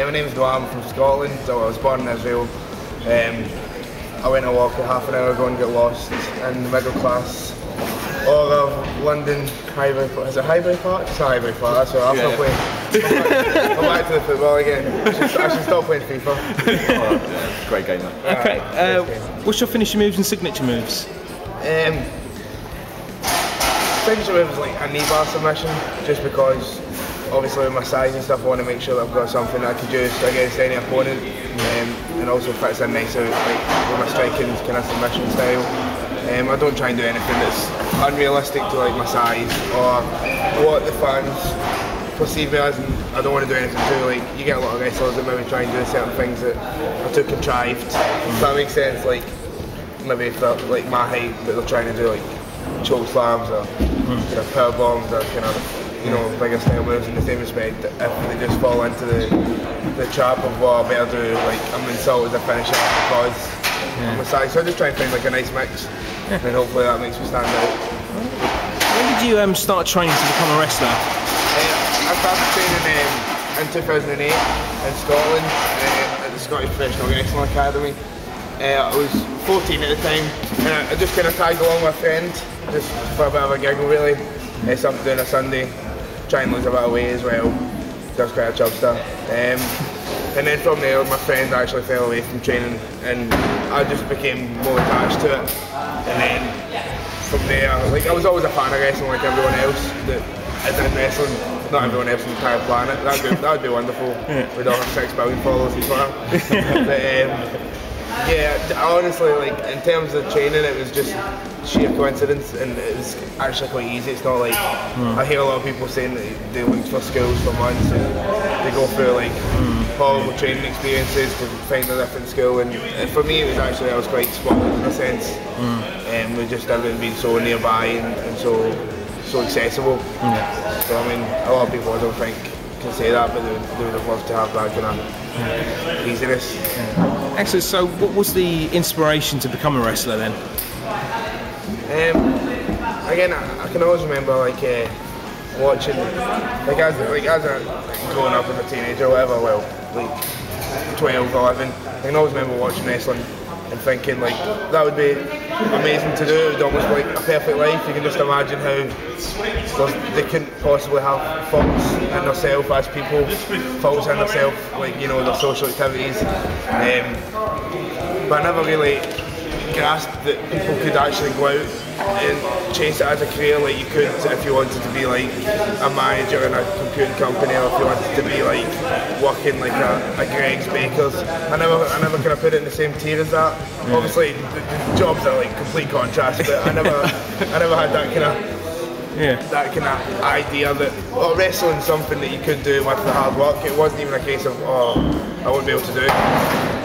My name's Noam, I'm from Scotland, so I was born in Israel. I went to walk half an hour ago and got lost in the middle class of London Highbury Park. Is it Highbury Park? It's a Highbury Park, that's what I'm not playing. I'm back to the football again. I should stop playing FIFA. Oh, great game, mate. Okay, what's your finishing moves and signature moves? Signature move is like a knee bar submission, just because obviously with my size and stuff I want to make sure that I've got something that I can use against any opponent, and also fits in nicer like with my striking kind of submission style. I don't try and do anything that's unrealistic to like my size or what the fans perceive me as, and I don't want to do anything too like, you get a lot of wrestlers that maybe try and do certain things that are too contrived. Does that make sense? Like maybe if they're like my height but they're trying to do like choke slams or kind of power bombs or kind of, you know, bigger style moves. In the same respect, if they just fall into the trap of what I better do, like I'm insulted as a finisher because I'm a size. So I just try and find like a nice mix, and then hopefully that makes me stand out. When did you start training to become a wrestler? I started training in 2008 in Scotland at the Scottish Professional Wrestling Academy. I was 14 at the time, and I just kind of tagged along with a friend, just for a bit of a giggle really. Something to do on a Sunday, try and lose a bit of weight as well. That was quite a chubster. And then from there, my friend actually fell away from training, and I just became more attached to it. And then from there, like I was always a fan of wrestling, like everyone else that is in wrestling. Not everyone else on the entire planet. That'd be wonderful. We'd all have 6 billion followers as well. But yeah, honestly, like in terms of training, it was just sheer coincidence, and it's actually quite easy. It's not like I hear a lot of people saying that they look for skills for months and they go through like horrible training experiences to find a different skill. And for me, it was actually I was quite spot on in a sense, and with just everything being so nearby and so accessible. So I mean, a lot of people I don't think can say that, but they would have loved to have that kind of easiness. Excellent. So, what was the inspiration to become a wrestler then? Again, I can always remember like watching, like as growing up as a teenager or whatever, well, like 12, 11, I can always remember watching wrestling and thinking like that would be amazing to do. It would almost be like a perfect life. You can just imagine how they couldn't possibly have faults in themselves as people, faults in themselves, like, you know, their social activities. But I never really grasped that people could actually go out and chase it as a career like you could if you wanted to be like a manager in a computing company, or if you wanted to be like working like a Greg's Bakers. I never kind of put it in the same tier as that. Obviously the jobs are like complete contrast, but I never had that kind of idea that wrestling's something that you could do with the hard work. It wasn't even a case of I won't be able to do it.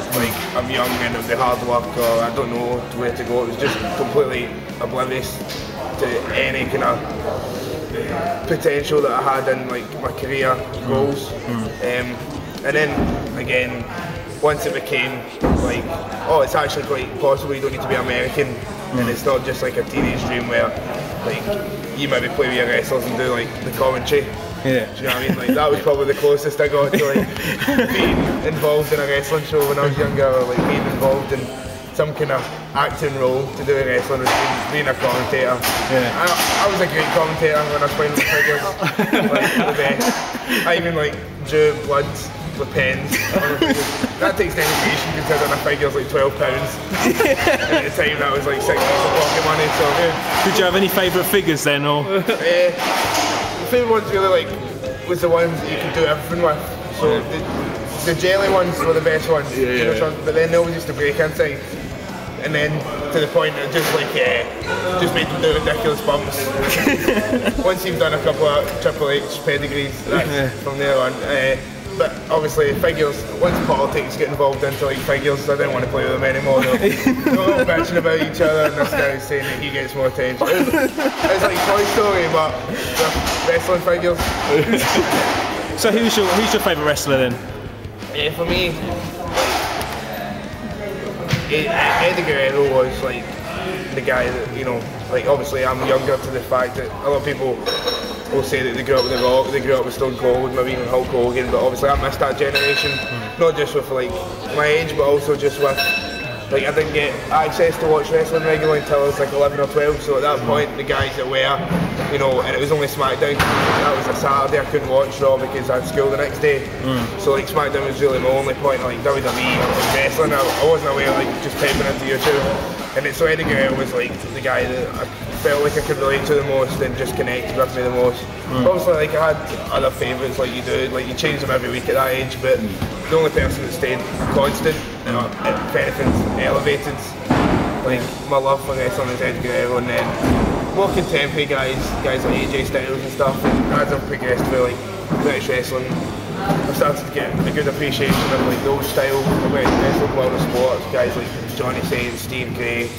Like I'm young and it'll be hard work, or I don't know where to go. It was just completely oblivious to any kind of potential that I had in like my career goals. And then again, once it became like, oh, it's actually quite possible. You don't need to be American, and it's not just like a teenage dream where like you maybe play with your wrestlers and do like the commentary. Yeah. Do you know what I mean? Like that was probably the closest I got to like being involved in a wrestling show when I was younger, or like being involved in some kind of acting role to do with wrestling, was being a commentator. Yeah. I was a great commentator when I was playing with figures. Like the best. I even like drew blood with pens. That takes dedication considering a figure's like £12. And at the time that was like 6 months of pocket money. So did you have any favourite figures then, or? The favourite ones really like was the ones that you could do everything with. So the jelly ones were the best ones. But then they always used to break inside. And then to the point that just like just made them do ridiculous bumps. Once you've done a couple of Triple H pedigrees, that's from there on. But obviously figures, once politics get involved into like figures, I didn't want to play with them anymore. They're all bitching about each other, and this guy's saying that he gets more attention. It's like Toy Story, but wrestling figures. So who's your favourite wrestler then? For me, Eddie Guerrero was like the guy that, you know, like obviously I'm younger to the fact that a lot of people will say that they grew up with The Rock, they grew up with Stone Cold, maybe even Hulk Hogan, but obviously I missed that generation, not just with like my age, but also just with like I didn't get access to watch wrestling regularly until I was like 11 or 12, so at that point the guys that were, you know, and it was only SmackDown, that was a Saturday, I couldn't watch Raw because I had school the next day, so like SmackDown was really my only point, like WWE and wrestling, I wasn't aware like just typing into YouTube, and so Eddie Guerrero was like the guy that I felt like I could relate to the most and just connected with me the most. Obviously like I had other favourites like you do, like you change them every week at that age, but the only person that stayed constant, you know, if anything's elevated, like my love for wrestling is Eddie Guerrero, and then more contemporary guys like AJ Styles and stuff, and as I've progressed through like British wrestling, I've started to get a good appreciation of like those styles of wrestling, world of sports, guys like Johnny Saint, Steve Gray,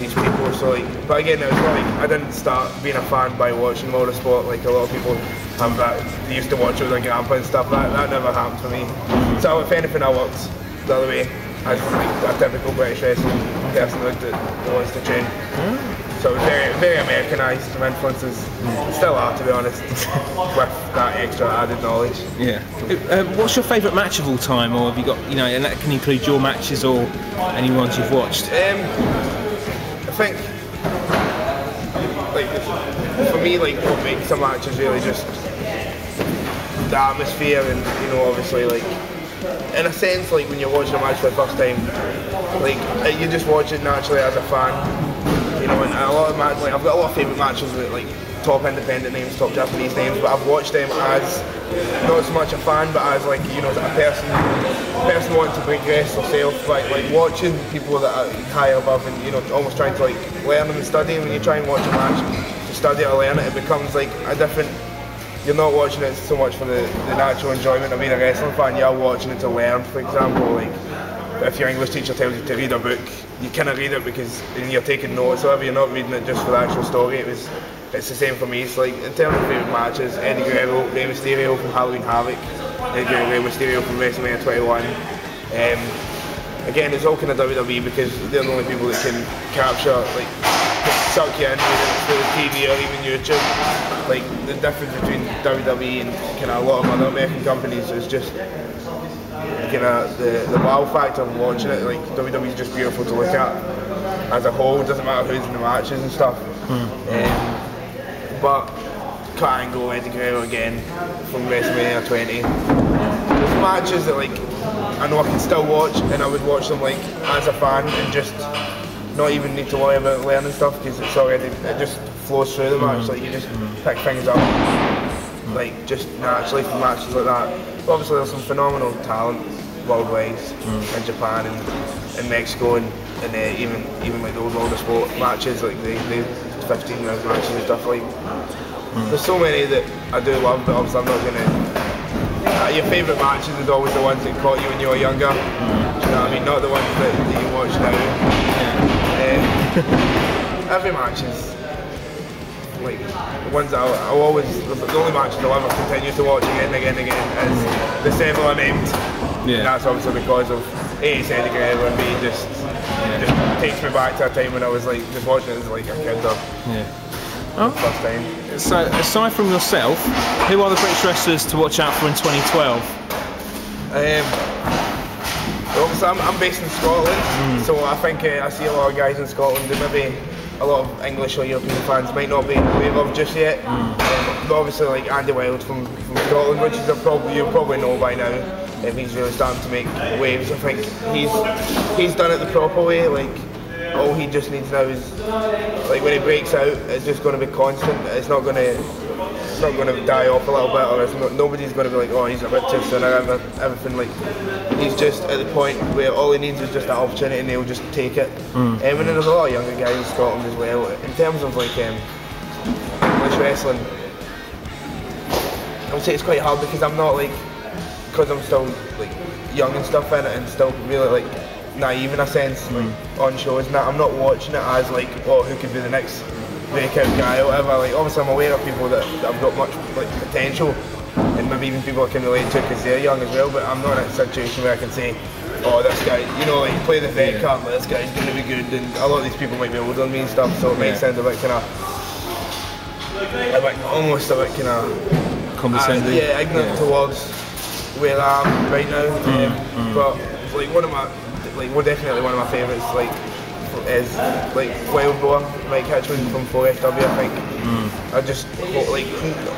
these people. So like, but again, it was not like I didn't start being a fan by watching world of sport like a lot of people have that. They used to watch it with their grandpa and stuff. That never happened for me. So if anything, I worked the other way as like a typical British wrestling personhood that wants to train. So very, very Americanised. Some influences still are, to be honest, with that extra added knowledge. Yeah. What's your favourite match of all time, or have you got, you know, and that can include your matches or any ones you've watched? I think, like, for me, like, what makes a match is really just the atmosphere, and, you know, obviously, like, in a sense, like, when you're watching a match for the first time, like, you just watch it naturally as a fan, you know, and a lot of matches, like, I've got a lot of favourite matches with, like, top independent names, top Japanese names, but I've watched them as not so much a fan, but as like, you know, a person wanting to progress herself, like watching people that are higher above and, you know, almost trying to like learn and study. When you try and watch a match to study or learn it, it becomes like a different. You're not watching it so much for the natural enjoyment of being a wrestling fan. You're watching it to learn. For example, like if your English teacher tells you to read a book, you cannot read it because you're taking notes. However, you're not reading it just for the actual story. It's the same for me. It's like, in terms of favourite matches, Eddie Guerrero, Rey Mysterio from Halloween Havoc, Eddie Guerrero, Rey Mysterio from WrestleMania 21. Again, it's all kind of WWE because they're the only people that can capture, like, suck you in with TV or even YouTube. Like, the difference between WWE and kind of a lot of other American companies is just kind of the wow factor of watching it. Like, WWE is just beautiful to look at as a whole. It doesn't matter who's in the matches and stuff. But Kurt Angle, Eddie Guerrero again from WrestleMania 20. There's matches that like I know I can still watch, and I would watch them like as a fan and just not even need to worry about learning stuff because it's already, it just flows through the match. Like you just pick things up like just naturally from matches like that. But obviously there's some phenomenal talent worldwide in Japan and Mexico and even like those World of Sport matches, like the 15 round matches and stuff like. There's so many that I do love, but obviously I'm not gonna. Your favourite matches is always the ones that caught you when you were younger. Do you know what I mean? Not the ones that you watch now. Every match is like the ones that I'll always. The only matches I'll ever continue to watch again and again and again is the several unnamed. And that's obviously because of A, it's Eddie Guerrero, and B, just takes me back to a time when I was like just watching it as like a kid or first time. So aside from yourself, who are the British wrestlers to watch out for in 2012? Obviously I'm based in Scotland, so I think I see a lot of guys in Scotland that maybe a lot of English or European fans might not be aware of just yet. But obviously like Andy Wilde from Scotland, which is you probably know by now. He's really starting to make waves. I think he's done it the proper way. Like all he just needs now is like when he breaks out, it's just going to be constant. It's not going to die off a little bit, or nobody's going to be like, oh, he's a bit too soon or everything. Like he's just at the point where all he needs is just that opportunity, and he'll just take it. And then there's a lot of younger guys in Scotland as well. In terms of like English wrestling, I would say it's quite hard because I'm not like. Because I'm still like young and stuff in it, and still really like naive in a sense, like on shows and that. I'm not watching it as like, oh, who could be the next breakout guy or whatever. Like obviously I'm aware of people that have got much like potential, and maybe even people I can relate to because they're young as well. But I'm not in a situation where I can say, oh, this guy, you know, like play the vet card, but this guy's going to be good. And a lot of these people might be older than me and stuff, so it might sound a bit kind of a bit, almost a bit kind of condescending. Ignorant towards where I am right now. But like definitely one of my favourites is like Wild Boar, Mike Hitchman from 4FW. I think. I just hope, like,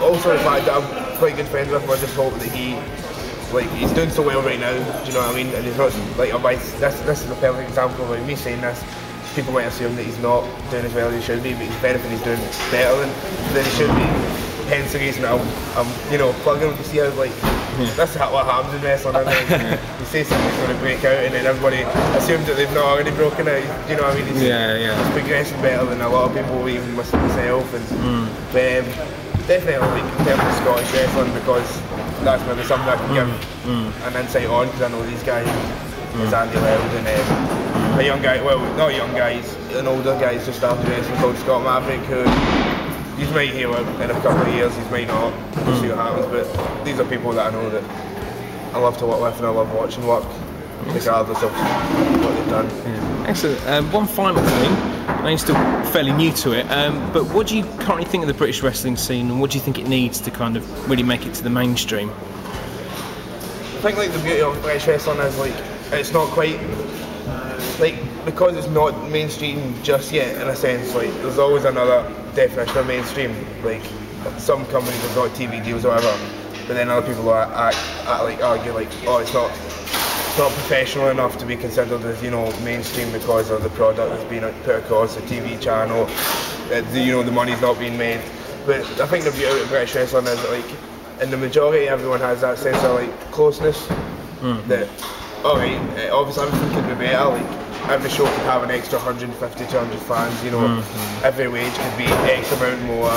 also the fact that I'm quite good friends with him. I just hope that he's doing so well right now. Do you know what I mean? And he's not like this is a perfect example of like, me saying this. People might assume that he's not doing as well as he should be, but if anything, he's doing better than he should be. Hence the reason I'm plugging him to see how that's what happens in wrestling. You say something's going to break out, and then everybody assumes that they've not already broken out. Do you know what I mean? He's progressing better than a lot of people, even myself. And definitely like in terms of Scottish wrestling, because that's maybe something I can give an insight on, because I know these guys. There's Andy Weld and a young guy, well, not a young guy, he's an older guy who's just started wrestling called Scott Maverick, who he might hear in a couple of years, he might not, we'll see what happens, but these are people that I know that I love to work with and I love watching work, regardless of what they've done. Excellent. One final thing, I know you're still fairly new to it, but what do you currently think of the British wrestling scene, and what do you think it needs to kind of really make it to the mainstream? I think like the beauty of British wrestling is like, it's not quite, like, because it's not mainstream just yet, in a sense, like, there's always another definition of mainstream. Like, some companies have got TV deals or whatever, but then other people argue like, oh, it's not professional enough to be considered as, mainstream because of the product that's being put across the TV channel, the money's not being made. But I think the beauty of British wrestling is that, like, in the majority, everyone has that sense of like closeness. That, alright, obviously everything could be better. Like, every show could have an extra 150, 200 fans. Every wage could be X amount more.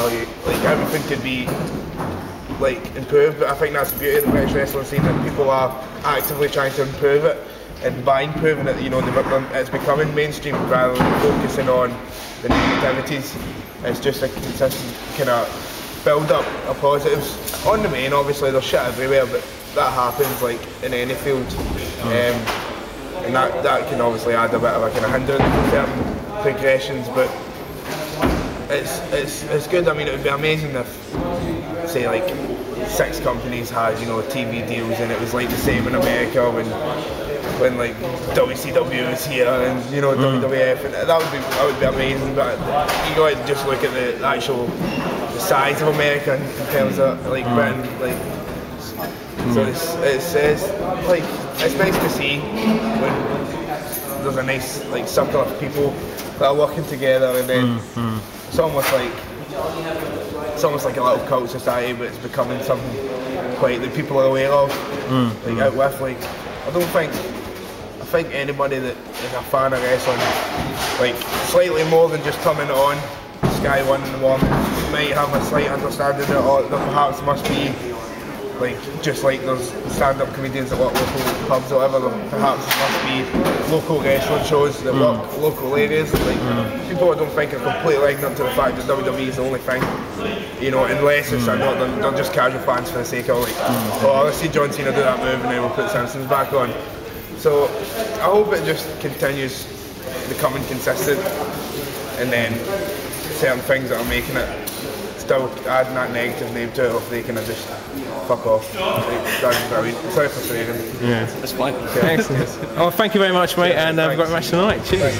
Like everything could be like improved. But I think that's the beauty of the British wrestling scene, that people are actively trying to improve it. And by improving it, it's becoming mainstream rather than focusing on the negativities. It's just a consistent kind of build up of positives. On the main, obviously there's shit everywhere, but that happens like in any field, and that can obviously add a bit of a kind of hindrance to certain progressions. But it's good. I mean, it would be amazing if, say, like 6 companies had TV deals, and it was like the same in America when like WCW was here and WWF, and that would be amazing. But you got to just look at the size of America in terms of like Britain, like. So it's nice to see when there's a nice like circle of people that are working together, and then it's almost like a little cult society, but it's becoming something quite that people are aware of, like out with. Like, I think anybody that is a fan of wrestling, like slightly more than just coming on Sky 1 in the morning, might have a slight understanding that, or there perhaps must be, like, just like there's stand-up comedians that work local pubs or whatever, there perhaps must be local wrestling shows that work local areas. Like, people I don't think are completely ignorant to the fact that WWE is the only thing, unless it's they're just casual fans for the sake of like, oh, let's see John Cena do that move and then we'll put Simpsons back on. So I hope it just continues becoming consistent, and then certain things that are making it still adding that negative name to it, or if they kind of just fuck off. That's brilliant. Sorry for swearing. Yeah, That's fine. Excellent. Oh, thank you very much, mate, and have a great match tonight. Cheers.